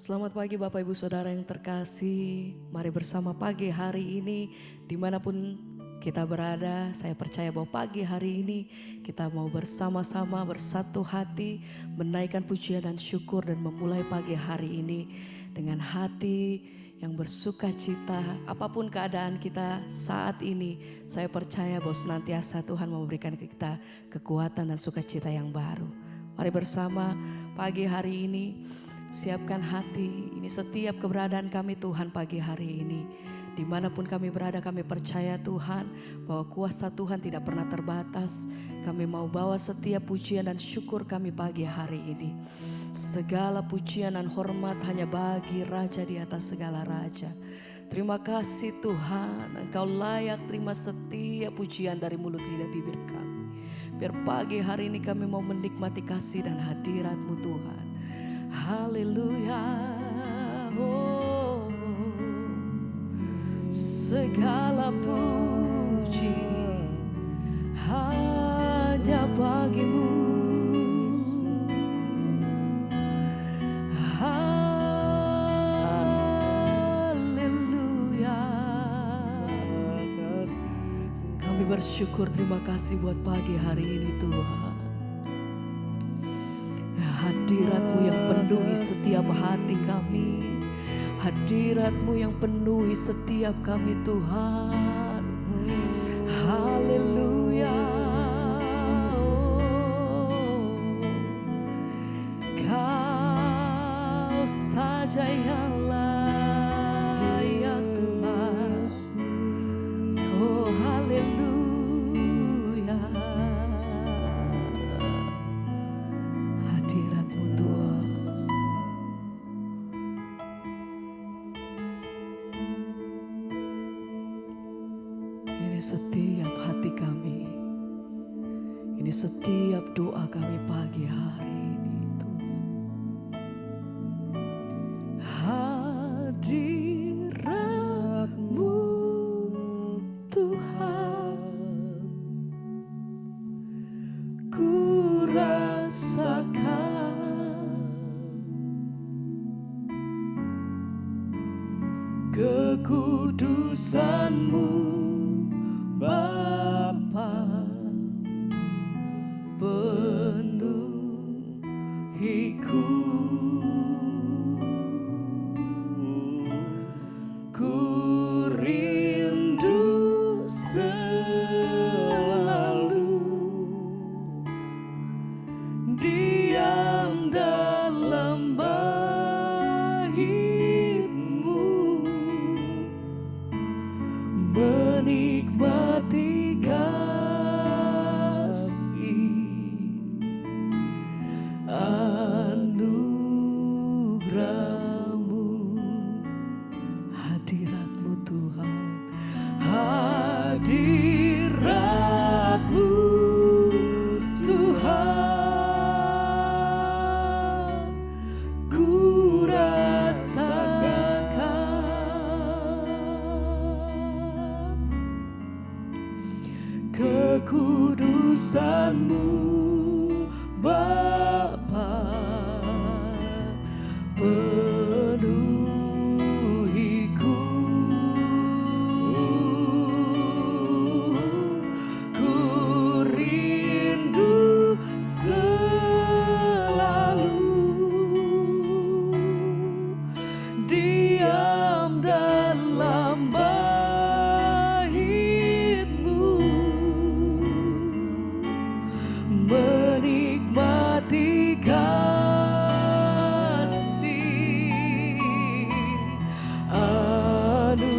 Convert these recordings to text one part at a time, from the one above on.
Selamat pagi Bapak Ibu Saudara yang terkasih. Mari bersama pagi hari ini dimanapun kita berada. Saya percaya bahwa pagi hari ini kita mau bersama-sama bersatu hati menaikkan pujian dan syukur dan memulai pagi hari ini dengan hati yang bersuka cita. Apapun keadaan kita saat ini, saya percaya bahwa senantiasa Tuhan memberikan kita kekuatan dan sukacita yang baru. Mari bersama pagi hari ini siapkan hati. Ini setiap keberadaan kami Tuhan pagi hari ini. Dimanapun kami berada, kami percaya Tuhan bahwa kuasa Tuhan tidak pernah terbatas. Kami mau bawa setiap pujian dan syukur kami pagi hari ini. Segala pujian dan hormat hanya bagi Raja di atas segala Raja. Terima kasih Tuhan, Engkau layak terima setiap pujian dari mulut lidah bibir kami. Biar pagi hari ini kami mau menikmati kasih dan hadirat-Mu Tuhan. Haleluya, oh, segala puji hanya bagi-Mu. Haleluya, kami bersyukur, terima kasih buat pagi hari ini Tuhan. Hadirat-Mu yang penuhi setiap hati kami. Hadirat-Mu yang penuhi setiap kami Tuhan. Haleluya, oh, Kau saja yang layak Tuhan. Oh haleluya, hadirat-Mu Tuhan. Ini setiap hati kami, ini setiap doa kami pagi hari ini Tuhan. Hadirat-Mu Tuhan, ku rasakan kekudusan-Mu Bapa, penuhiku. Ku rindu selalu diam dalam bait-Mu, menikmati kasih anugerah-Mu. Hadirat-Mu Tuhan, hadirat-Mu Tuhan, ku rasakan kekudusan-Mu Bapa, penuhiku. Ku rindu selalu diam dalam bait-Mu, menikmati kasih anugerah-Mu.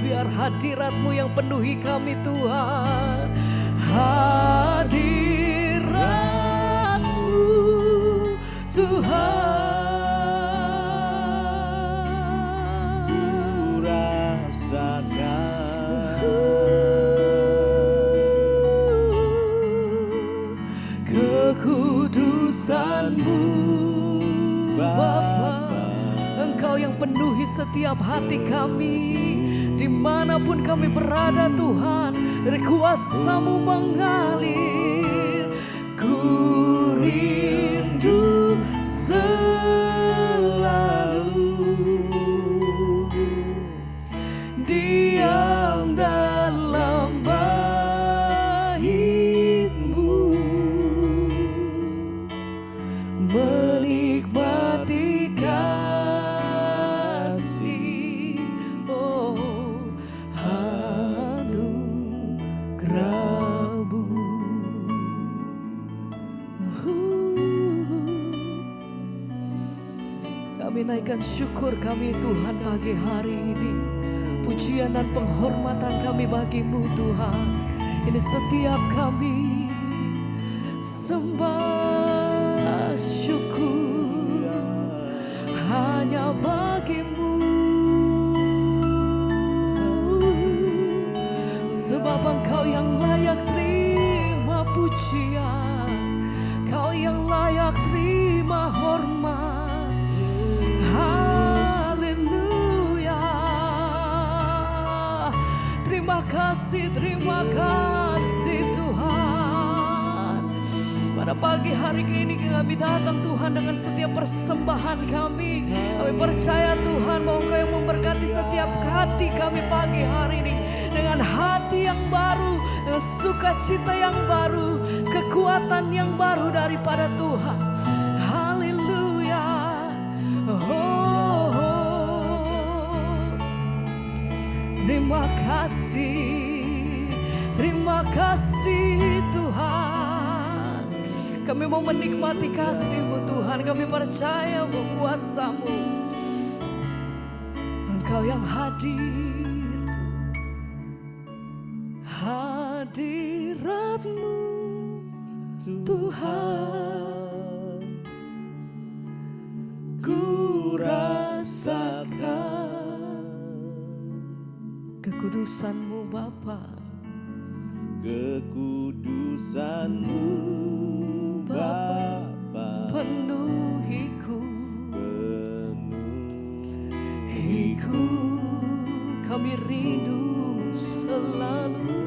Biar hadirat-Mu yang penuhi kami Tuhan. Hadirat-Mu Tuhan, ku rasakan kekudusan-Mu Bapa. Engkau yang penuhi setiap hati kami. Dimanapun kami berada Tuhan, dari kuasa-Mu mengalir. Ku rindu selalu diam dalam bait-Mu, menikmati kasih, oh anugerah-Mu. Kami naikkan syukur kami Tuhan pagi hari ini. Pujian dan penghormatan kami bagi-Mu Tuhan. Ini setiap kami sembah syukur hanya bagi-Mu. Sebab Engkau yang layak terima pujian, Kau yang layak terima hormat. Haleluya. Terima kasih Tuhan. Pada pagi hari ini kami datang Tuhan dengan setiap persembahan kami. Kami percaya Tuhan bahwa Engkau yang memberkati setiap hati kami pagi hari ini. Dengan hati yang baru, dengan sukacita yang baru, kekuatan yang baru daripada Tuhan. Haleluya. Terima kasih Tuhan. Kami mau menikmati kasih-Mu Tuhan. Kami percaya bahwa kuasa-Mu, Engkau yang hadir, hadirat-Mu Tuhan, ku rasakan kekudusan-Mu Bapa, kekudusan-Mu Bapa, penuhiku, kami rindu selalu,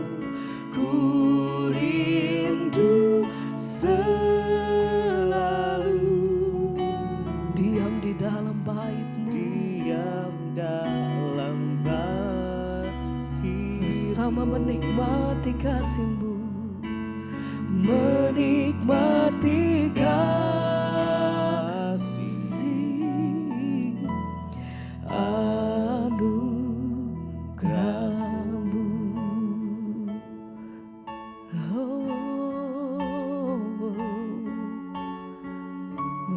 ku rindu selalu diam di dalam bait-Mu, diam dalam bait-Mu, bersama menikmati kasih-Mu, menikmati kasih anugerah-Mu.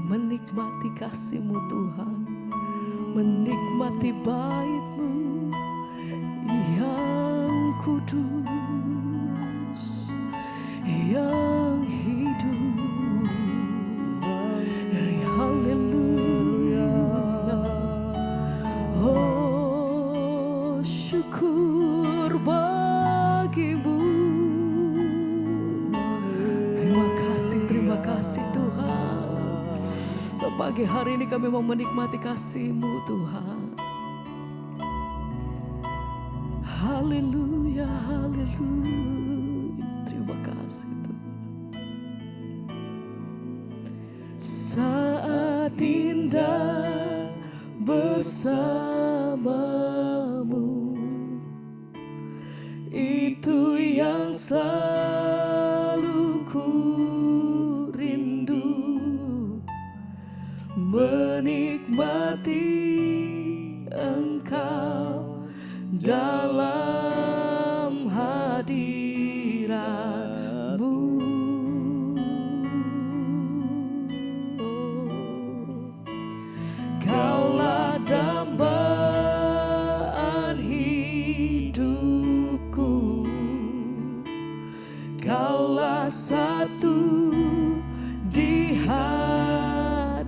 Menikmati kasih-Mu Tuhan, menikmati bait-Mu yang kudus, yang hidup. Haleluya. Oh, syukur bagi-Mu. Terima kasih Tuhan. Pagi hari ini kami mau menikmati kasih-Mu Tuhan. Haleluya, haleluya. Terima kasih Tuhan. Saat indah bersama-Mu, itu yang selalu ku rindu. Menikmati Engkau dalam hadirat-Mu. Kaulah dambaan hidupku, Kaulah satu di hatiku.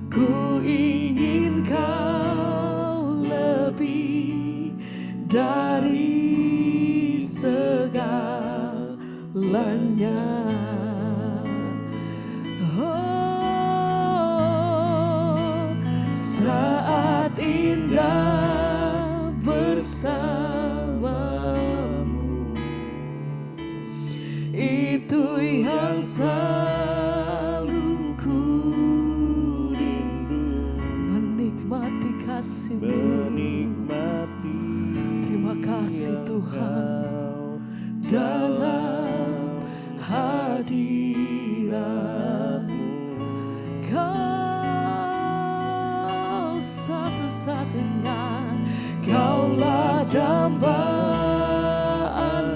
Ku ingin Kau lebih dari segalanya. Oh, saat indah bersama-Mu, itu yang selalu menikmati kasih-Mu. menikmati. Terima kasih Tuhan Engkau dalam hadirat-Mu. Kau satu-satunya, Kaulah dambaan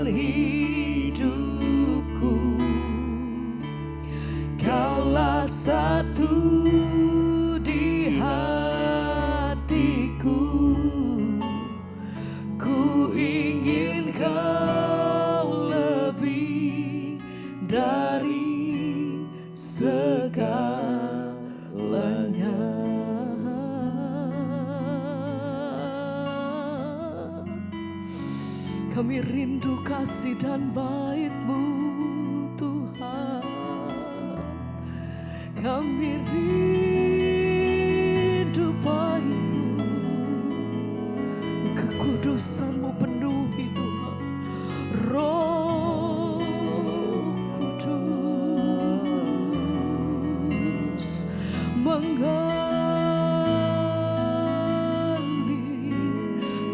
hidupku. Kaulah satu di hatiku. Ku ingin Kau lebih dari segalanya. Kami rindu kasih dan bait-Mu Tuhan. Kami rindu bait-Mu. Kekudusan-Mu penuhi Tuhan. Roh Kudus mengalir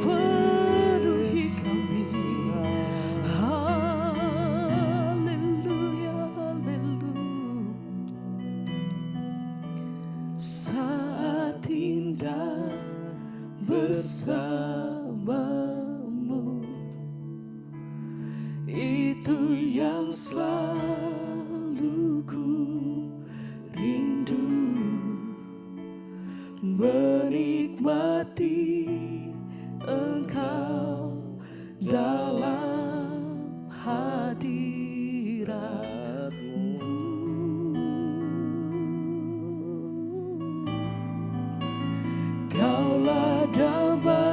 penuhi kami. Haleluya, haleluya. Saat indah bersama-Mu, itu yang selalu ku rindu. Menikmati Engkau dalam hadirat-Mu. Kaulah dambaan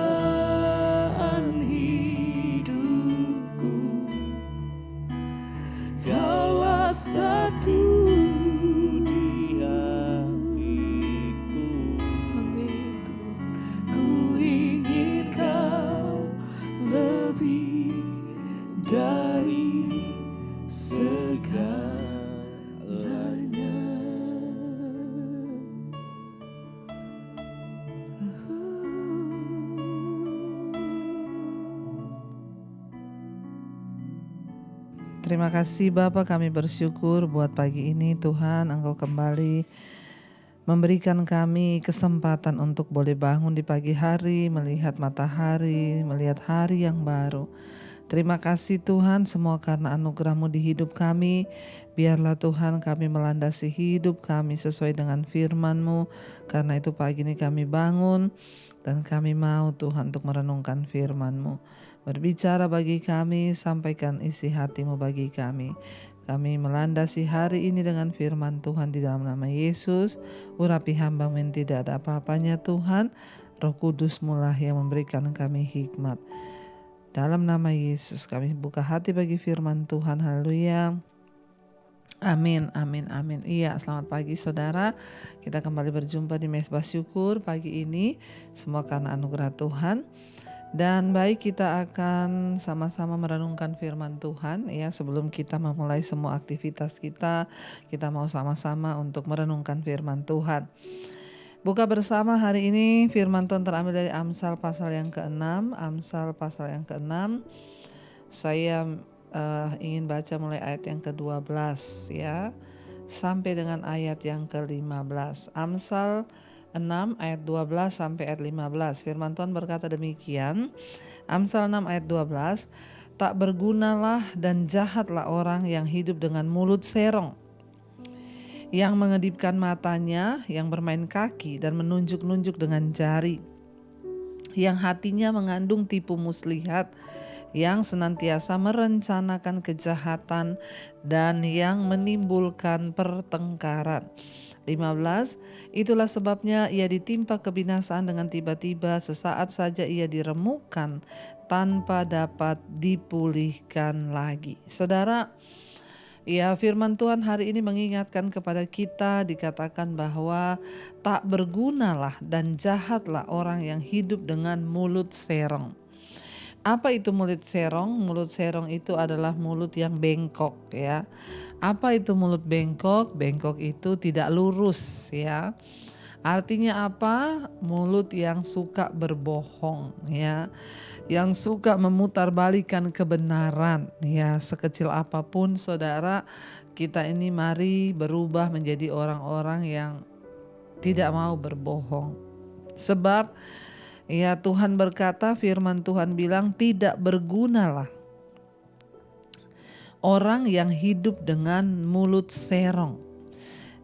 hidupku. Kaulah satu di hatiku. Amin Tuhan. Ku ingin Kau lebih dari segalanya. Terima kasih Bapa, kami bersyukur buat pagi ini Tuhan, Engkau kembali memberikan kami kesempatan untuk boleh bangun di pagi hari, melihat matahari, melihat hari yang baru. Terima kasih Tuhan semua karena anugerah-Mu di hidup kami. Biarlah Tuhan kami melandasi hidup kami sesuai dengan firman-Mu. Karena itu pagi ini kami bangun dan kami mau Tuhan untuk merenungkan firman-Mu. Berbicara bagi kami, sampaikan isi hati-Mu bagi kami. Kami melandasi hari ini dengan firman Tuhan di dalam nama Yesus. Urapi hamba-Mu yang tidak ada apa-apanya Tuhan. Roh Kudus-Mu lah yang memberikan kami hikmat. Dalam nama Yesus kami buka hati bagi firman Tuhan. Haleluya. Amin, amin, amin. Iya, selamat pagi saudara. Kita kembali berjumpa di Mezbah Syukur pagi ini. Semua karena anugerah Tuhan. Dan baik, kita akan sama-sama merenungkan firman Tuhan ya. Sebelum kita memulai semua aktivitas kita mau sama-sama untuk merenungkan firman Tuhan. Buka bersama hari ini firman Tuhan terambil dari Amsal pasal yang ke-6. Amsal pasal yang ke-6. Saya ingin baca mulai ayat yang ke-12 ya, sampai dengan ayat yang ke-15. Amsal 6 ayat 12 sampai ayat 15. Firman Tuhan berkata demikian. Amsal 6 ayat 12. Tak bergunalah dan jahatlah orang yang hidup dengan mulut serong, yang mengedipkan matanya, yang bermain kaki dan menunjuk-nunjuk dengan jari, yang hatinya mengandung tipu muslihat, yang senantiasa merencanakan kejahatan dan yang menimbulkan pertengkaran. 15. Itulah sebabnya ia ditimpa kebinasaan dengan tiba-tiba, sesaat saja ia diremukkan tanpa dapat dipulihkan lagi. Saudara, ya, firman Tuhan hari ini mengingatkan kepada kita, dikatakan bahwa tak bergunalah dan jahatlah orang yang hidup dengan mulut serong. Apa itu mulut serong? Mulut serong itu adalah mulut yang bengkok ya. Apa itu mulut bengkok? Bengkok itu tidak lurus ya. Artinya apa? Mulut yang suka berbohong, ya, yang suka memutarbalikkan kebenaran, ya. Sekecil apapun saudara, kita ini mari berubah menjadi orang-orang yang tidak mau berbohong. Sebab ya Tuhan berkata, firman Tuhan bilang, tidak bergunalah orang yang hidup dengan mulut serong.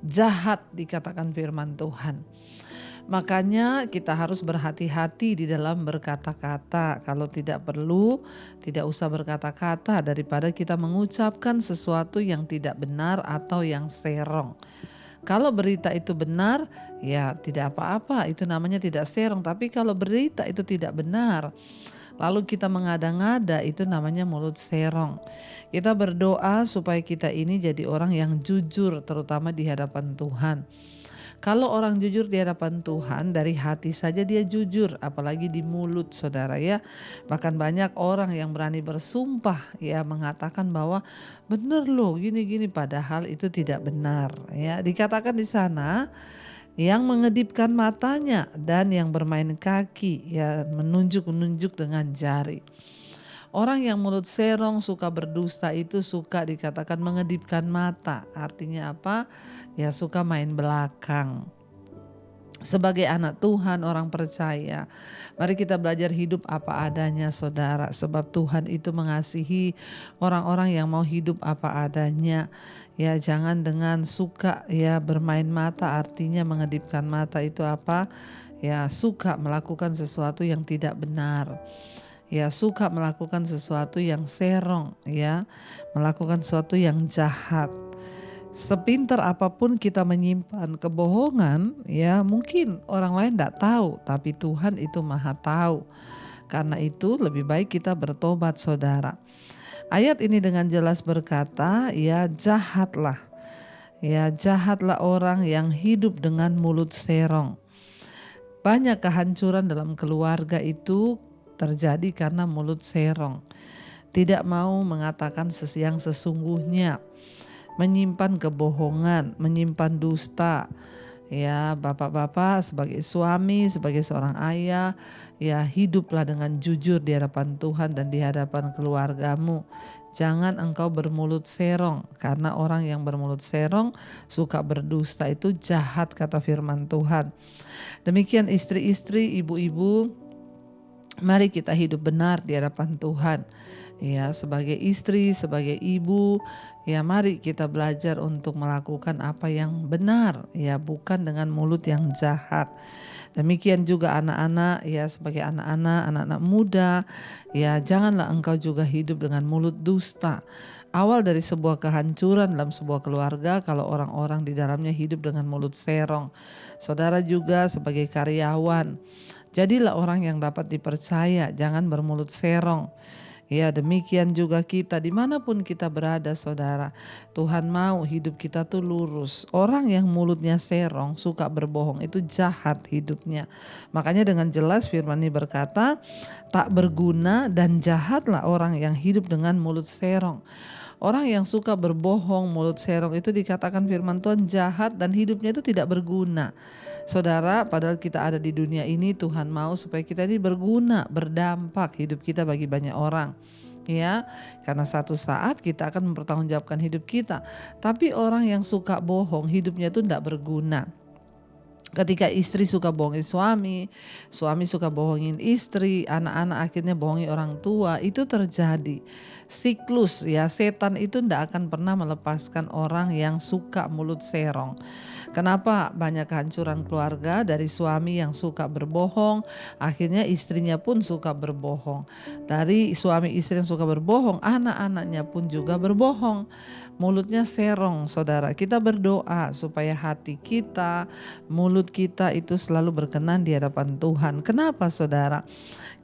Jahat dikatakan firman Tuhan. Makanya kita harus berhati-hati di dalam berkata-kata. Kalau tidak perlu, tidak usah berkata-kata daripada kita mengucapkan sesuatu yang tidak benar atau yang serong. Kalau berita itu benar, ya tidak apa-apa, itu namanya tidak serong. Tapi kalau berita itu tidak benar, lalu kita mengada-ngada, itu namanya mulut serong. Kita berdoa supaya kita ini jadi orang yang jujur, terutama di hadapan Tuhan. Kalau orang jujur di hadapan Tuhan, dari hati saja dia jujur, apalagi di mulut saudara ya. Bahkan banyak orang yang berani bersumpah ya, mengatakan bahwa benar loh gini-gini, padahal itu tidak benar ya. Dikatakan di sana, yang mengedipkan matanya dan yang bermain kaki ya, menunjuk-nunjuk dengan jari. Orang yang mulut serong suka berdusta itu suka dikatakan mengedipkan mata. Artinya apa? Ya suka main belakang. Sebagai anak Tuhan, orang percaya, mari kita belajar hidup apa adanya saudara. Sebab Tuhan itu mengasihi orang-orang yang mau hidup apa adanya. Ya jangan dengan suka ya bermain mata, artinya mengedipkan mata itu apa? Ya suka melakukan sesuatu yang tidak benar. Ya suka melakukan sesuatu yang serong, ya melakukan sesuatu yang jahat. Sepintar apapun kita menyimpan kebohongan, ya mungkin orang lain tidak tahu, tapi Tuhan itu maha tahu. Karena itu lebih baik kita bertobat saudara. Ayat ini dengan jelas berkata, ya jahatlah orang yang hidup dengan mulut serong. Banyak kehancuran dalam keluarga itu terjadi karena mulut serong. Tidak mau mengatakan yang sesungguhnya, menyimpan kebohongan, menyimpan dusta. Ya, bapak-bapak sebagai suami, sebagai seorang ayah, ya hiduplah dengan jujur di hadapan Tuhan dan di hadapan keluargamu. Jangan engkau bermulut serong, karena orang yang bermulut serong suka berdusta, itu jahat kata firman Tuhan. Demikian istri-istri, ibu-ibu, mari kita hidup benar di hadapan Tuhan. Ya, sebagai istri, sebagai ibu, ya mari kita belajar untuk melakukan apa yang benar, ya bukan dengan mulut yang jahat. Demikian juga anak-anak, ya sebagai anak-anak muda, ya janganlah engkau juga hidup dengan mulut dusta. Awal dari sebuah kehancuran dalam sebuah keluarga kalau orang-orang di dalamnya hidup dengan mulut serong. Saudara juga sebagai karyawan, jadilah orang yang dapat dipercaya, jangan bermulut serong. Ya demikian juga kita dimanapun kita berada saudara. Tuhan mau hidup kita tuh lurus. Orang yang mulutnya serong, suka berbohong, itu jahat hidupnya. Makanya dengan jelas firman ini berkata, tak berguna dan jahatlah orang yang hidup dengan mulut serong. Orang yang suka berbohong, mulut serong itu dikatakan firman Tuhan jahat dan hidupnya itu tidak berguna. Saudara, padahal kita ada di dunia ini, Tuhan mau supaya kita ini berguna, berdampak hidup kita bagi banyak orang. Ya, karena satu saat kita akan mempertanggungjawabkan hidup kita. Tapi orang yang suka bohong, hidupnya itu tidak berguna. Ketika istri suka bohongin suami, suami suka bohongin istri, anak-anak akhirnya bohongi orang tua, itu terjadi siklus ya. Setan itu tidak akan pernah melepaskan orang yang suka mulut serong. Kenapa banyak kehancuran keluarga dari suami yang suka berbohong, akhirnya istrinya pun suka berbohong. Dari suami istri yang suka berbohong, anak-anaknya pun juga berbohong. Mulutnya serong saudara. Kita berdoa supaya hati kita, mulut kita itu selalu berkenan di hadapan Tuhan. Kenapa saudara?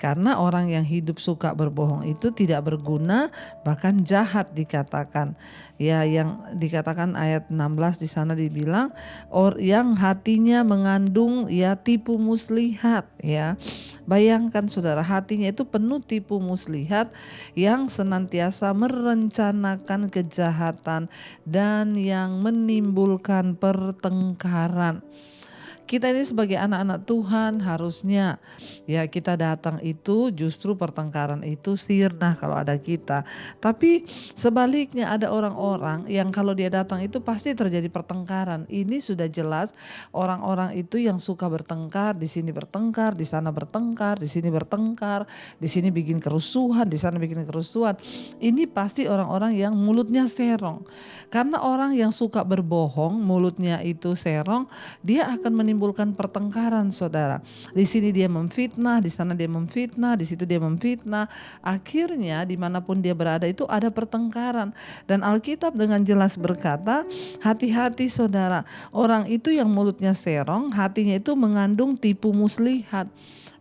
Karena orang yang hidup suka berbohong itu tidak berguna, bahkan jahat dikatakan. Ya, yang dikatakan ayat 16 di sana dibilang yang hatinya mengandung ya tipu muslihat ya. Bayangkan saudara, hatinya itu penuh tipu muslihat yang senantiasa merencanakan kejahatan dan yang menimbulkan pertengkaran. Kita ini sebagai anak-anak Tuhan harusnya ya kita datang itu justru pertengkaran itu sirna kalau ada kita. Tapi sebaliknya ada orang-orang yang kalau dia datang itu pasti terjadi pertengkaran. Ini sudah jelas orang-orang itu yang suka bertengkar, di sini bertengkar, di sana bertengkar, di sini bertengkar, di sini bikin kerusuhan, di sana bikin kerusuhan. Ini pasti orang-orang yang mulutnya serong. Karena orang yang suka berbohong, mulutnya itu serong, dia akan menimbulkan pertengkaran, saudara. Di sini dia memfitnah, di sana dia memfitnah, di situ dia memfitnah. Akhirnya dimanapun dia berada itu ada pertengkaran. Dan Alkitab dengan jelas berkata, hati-hati saudara, orang itu yang mulutnya serong, hatinya itu mengandung tipu muslihat.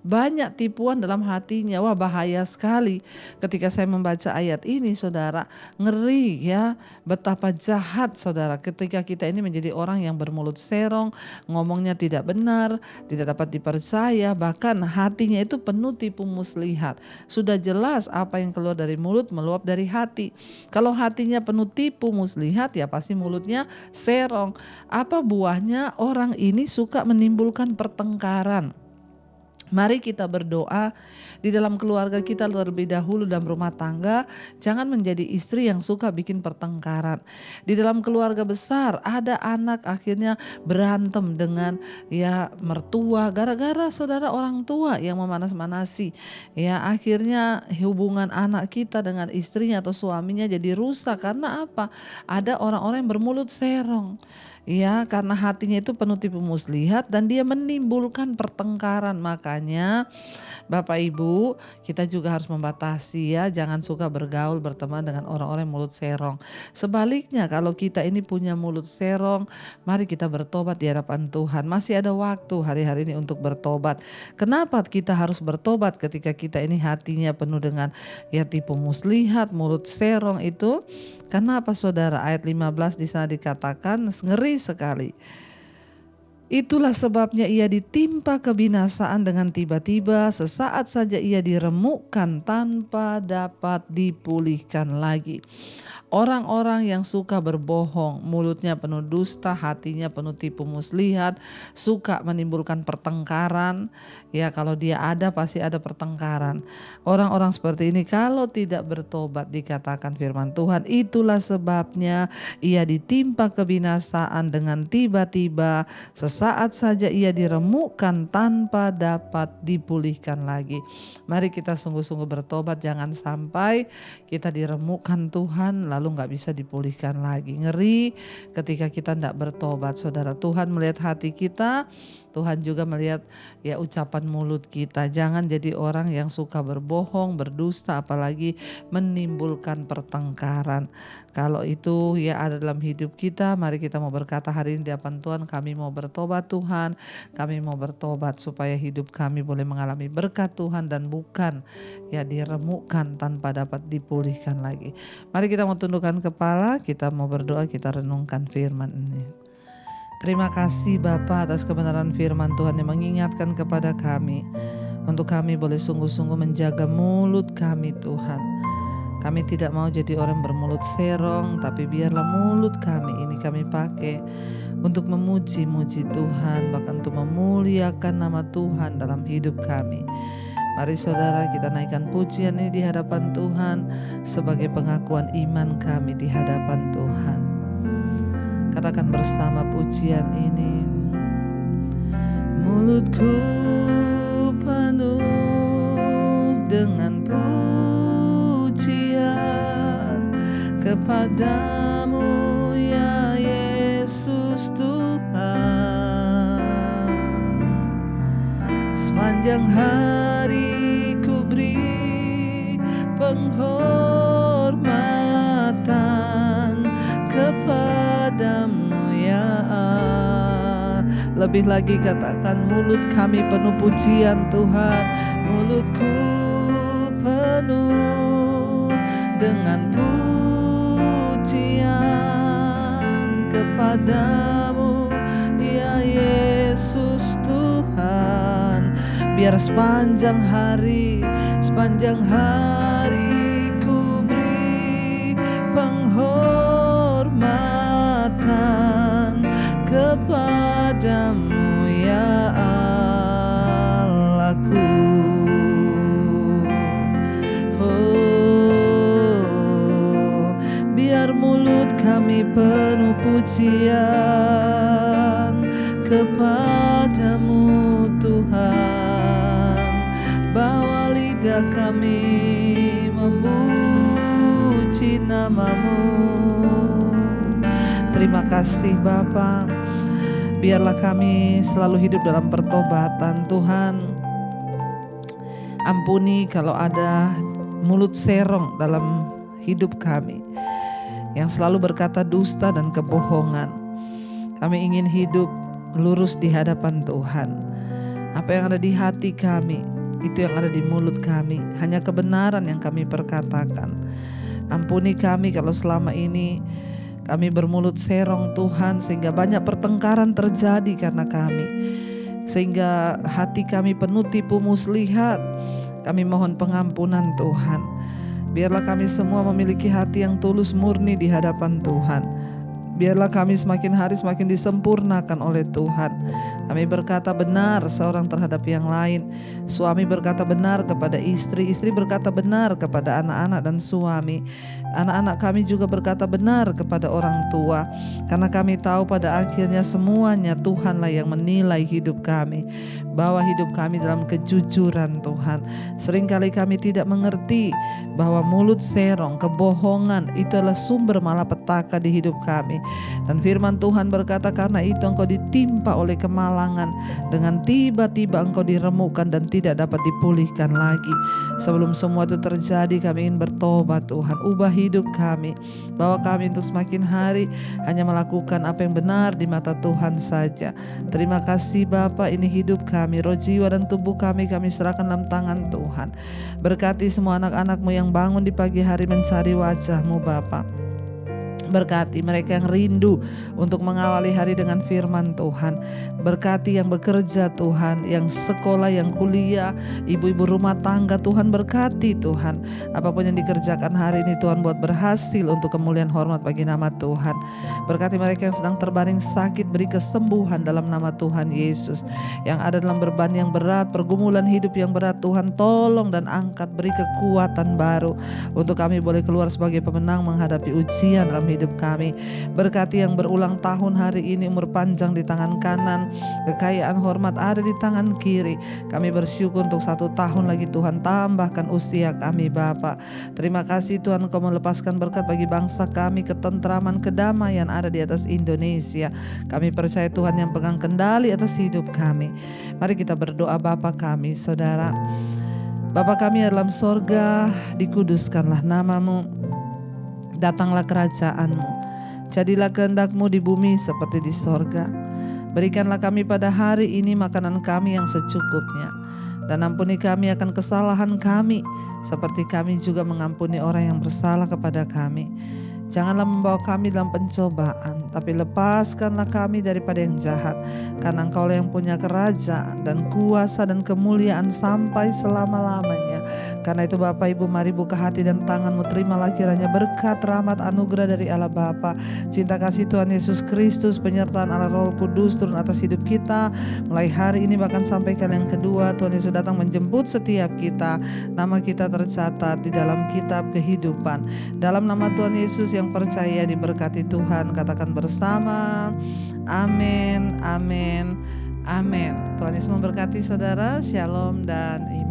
Banyak tipuan dalam hatinya. Wah, bahaya sekali. Ketika saya membaca ayat ini, saudara, ngeri ya, betapa jahat saudara ketika kita ini menjadi orang yang bermulut serong, ngomongnya tidak benar, tidak dapat dipercaya, bahkan hatinya itu penuh tipu muslihat. Sudah jelas apa yang keluar dari mulut meluap dari hati. Kalau hatinya penuh tipu muslihat, ya pasti mulutnya serong. Apa buahnya? Orang ini suka menimbulkan pertengkaran. Mari kita berdoa di dalam keluarga kita terlebih dahulu, dalam rumah tangga. Jangan menjadi istri yang suka bikin pertengkaran. Di dalam keluarga besar ada anak akhirnya berantem dengan ya mertua gara-gara saudara orang tua yang memanas-manasi. Ya akhirnya hubungan anak kita dengan istrinya atau suaminya jadi rusak. Karena apa? Ada orang-orang yang bermulut serong. Ya, karena hatinya itu penuh tipu muslihat dan dia menimbulkan pertengkaran. Makanya Bapak Ibu, kita juga harus membatasi ya, jangan suka bergaul berteman dengan orang-orang yang mulut serong. Sebaliknya kalau kita ini punya mulut serong, mari kita bertobat di hadapan Tuhan. Masih ada waktu hari-hari ini untuk bertobat. Kenapa kita harus bertobat ketika kita ini hatinya penuh dengan ya tipu muslihat, mulut serong itu? Karena apa saudara? Ayat 15 di sana dikatakan ngeri sekali. Itulah sebabnya ia ditimpa kebinasaan dengan tiba-tiba, sesaat saja ia diremukkan tanpa dapat dipulihkan lagi. Orang-orang yang suka berbohong, mulutnya penuh dusta, hatinya penuh tipu muslihat, suka menimbulkan pertengkaran. Ya kalau dia ada pasti ada pertengkaran. Orang-orang seperti ini kalau tidak bertobat, dikatakan firman Tuhan, itulah sebabnya ia ditimpa kebinasaan dengan tiba-tiba, sesaat saja ia diremukkan tanpa dapat dipulihkan lagi. Mari kita sungguh-sungguh bertobat, jangan sampai kita diremukkan Tuhan lalu gak bisa dipulihkan lagi. Ngeri ketika kita tidak bertobat saudara. Tuhan melihat hati kita, Tuhan juga melihat ya ucapan mulut kita. Jangan jadi orang yang suka berbohong, berdusta, apalagi menimbulkan pertengkaran. Kalau itu ya ada dalam hidup kita, mari kita mau berkata hari ini di hadapan Tuhan, kami mau bertobat Tuhan, kami mau bertobat supaya hidup kami boleh mengalami berkat Tuhan dan bukan ya diremukkan tanpa dapat dipulihkan lagi. Mari kita mau tundukkan kepala, kita mau berdoa, kita renungkan firman ini. Terima kasih Bapa atas kebenaran firman Tuhan yang mengingatkan kepada kami untuk kami boleh sungguh-sungguh menjaga mulut kami Tuhan. Kami tidak mau jadi orang bermulut serong, tapi biarlah mulut kami ini kami pakai untuk memuji-muji Tuhan, bahkan untuk memuliakan nama Tuhan dalam hidup kami. Mari saudara kita naikkan pujian ini di hadapan Tuhan sebagai pengakuan iman kami di hadapan Tuhan. Katakan bersama pujian ini. Mulutku penuh dengan pujian kepadamu ya Yesus Tuhan. Sepanjang hari ku beri penghormatan kepadamu ya Allah. Lebih lagi katakan mulut kami penuh pujian Tuhan. Mulutku penuh dengan pujian kepadamu ya Yesus Tuhan. Biar sepanjang hari ku beri penghormatan kepadamu ya pujian kepadamu Tuhan. Bawa lidah kami memuji namamu. Terima kasih Bapa. Biarlah kami selalu hidup dalam pertobatan Tuhan. Ampuni kalau ada mulut serong dalam hidup kami yang selalu berkata dusta dan kebohongan. Kami ingin hidup lurus di hadapan Tuhan. Apa yang ada di hati kami, itu yang ada di mulut kami. Hanya kebenaran yang kami perkatakan. Ampuni kami kalau selama ini kami bermulut serong Tuhan, sehingga banyak pertengkaran terjadi karena kami, sehingga hati kami penuh tipu muslihat. Kami mohon pengampunan Tuhan. Biarlah kami semua memiliki hati yang tulus murni di hadapan Tuhan. Biarlah kami semakin hari semakin disempurnakan oleh Tuhan. Kami berkata benar seorang terhadap yang lain. Suami berkata benar kepada istri, istri berkata benar kepada anak-anak dan suami. Anak-anak kami juga berkata benar kepada orang tua. Karena kami tahu pada akhirnya semuanya Tuhanlah yang menilai hidup kami. Bawa hidup kami dalam kejujuran Tuhan. Seringkali kami tidak mengerti bahwa mulut serong, kebohongan itu adalah sumber malapetaka di hidup kami. Dan firman Tuhan berkata, karena itu engkau ditimpa oleh kemalangan, dengan tiba-tiba engkau diremukkan dan tidak dapat dipulihkan lagi. Sebelum semua itu terjadi, kami ingin bertobat Tuhan. Ubah hidup kami, bawa kami untuk semakin hari hanya melakukan apa yang benar di mata Tuhan saja. Terima kasih Bapa, ini hidup kami, roh, jiwa dan tubuh kami serahkan dalam tangan Tuhan. Berkati semua anak-anak-Mu yang bangun di pagi hari mencari wajah-Mu Bapa. Berkati mereka yang rindu untuk mengawali hari dengan firman Tuhan. Berkati yang bekerja Tuhan, yang sekolah, yang kuliah, ibu-ibu rumah tangga Tuhan, berkati Tuhan. Apapun yang dikerjakan hari ini Tuhan buat berhasil untuk kemuliaan hormat bagi nama Tuhan. Berkati mereka yang sedang terbaring sakit, beri kesembuhan dalam nama Tuhan Yesus. Yang ada dalam beban yang berat, pergumulan hidup yang berat Tuhan, tolong dan angkat, beri kekuatan baru untuk kami boleh keluar sebagai pemenang menghadapi ujian dalam hidup kami. Berkati yang berulang tahun hari ini, umur panjang di tangan kanan, kekayaan hormat ada di tangan kiri. Kami bersyukur untuk 1 tahun lagi Tuhan, tambahkan usia kami Bapa. Terima kasih Tuhan, Engkau melepaskan berkat bagi bangsa kami, ketentraman, kedamaian ada di atas Indonesia. Kami percaya Tuhan yang pegang kendali atas hidup kami. Mari kita berdoa. Bapa kami, Saudara, Bapa kami yang dalam sorga, dikuduskanlah nama-Mu. Datanglah kerajaan-Mu, jadilah kehendak-Mu di bumi seperti di sorga. Berikanlah kami pada hari ini makanan kami yang secukupnya, dan ampuni kami akan kesalahan kami, seperti kami juga mengampuni orang yang bersalah kepada kami. Janganlah membawa kami dalam pencobaan, tapi lepaskanlah kami daripada yang jahat. Karena Engkau-lah yang punya kerajaan dan kuasa dan kemuliaan sampai selama-lamanya. Karena itu Bapak Ibu, mari buka hati dan tangan-Mu, terimalah kiranya berkat, rahmat, anugerah dari Allah Bapa, cinta kasih Tuhan Yesus Kristus, penyertaan Allah Roh Kudus turun atas hidup kita mulai hari ini bahkan sampai kali yang kedua Tuhan Yesus datang menjemput setiap kita. Nama kita tercatat di dalam kitab kehidupan. Dalam nama Tuhan Yesus yang percaya diberkati Tuhan, katakan bersama, amin, amin, amin. Tuhan Yesus memberkati saudara, shalom dan iman.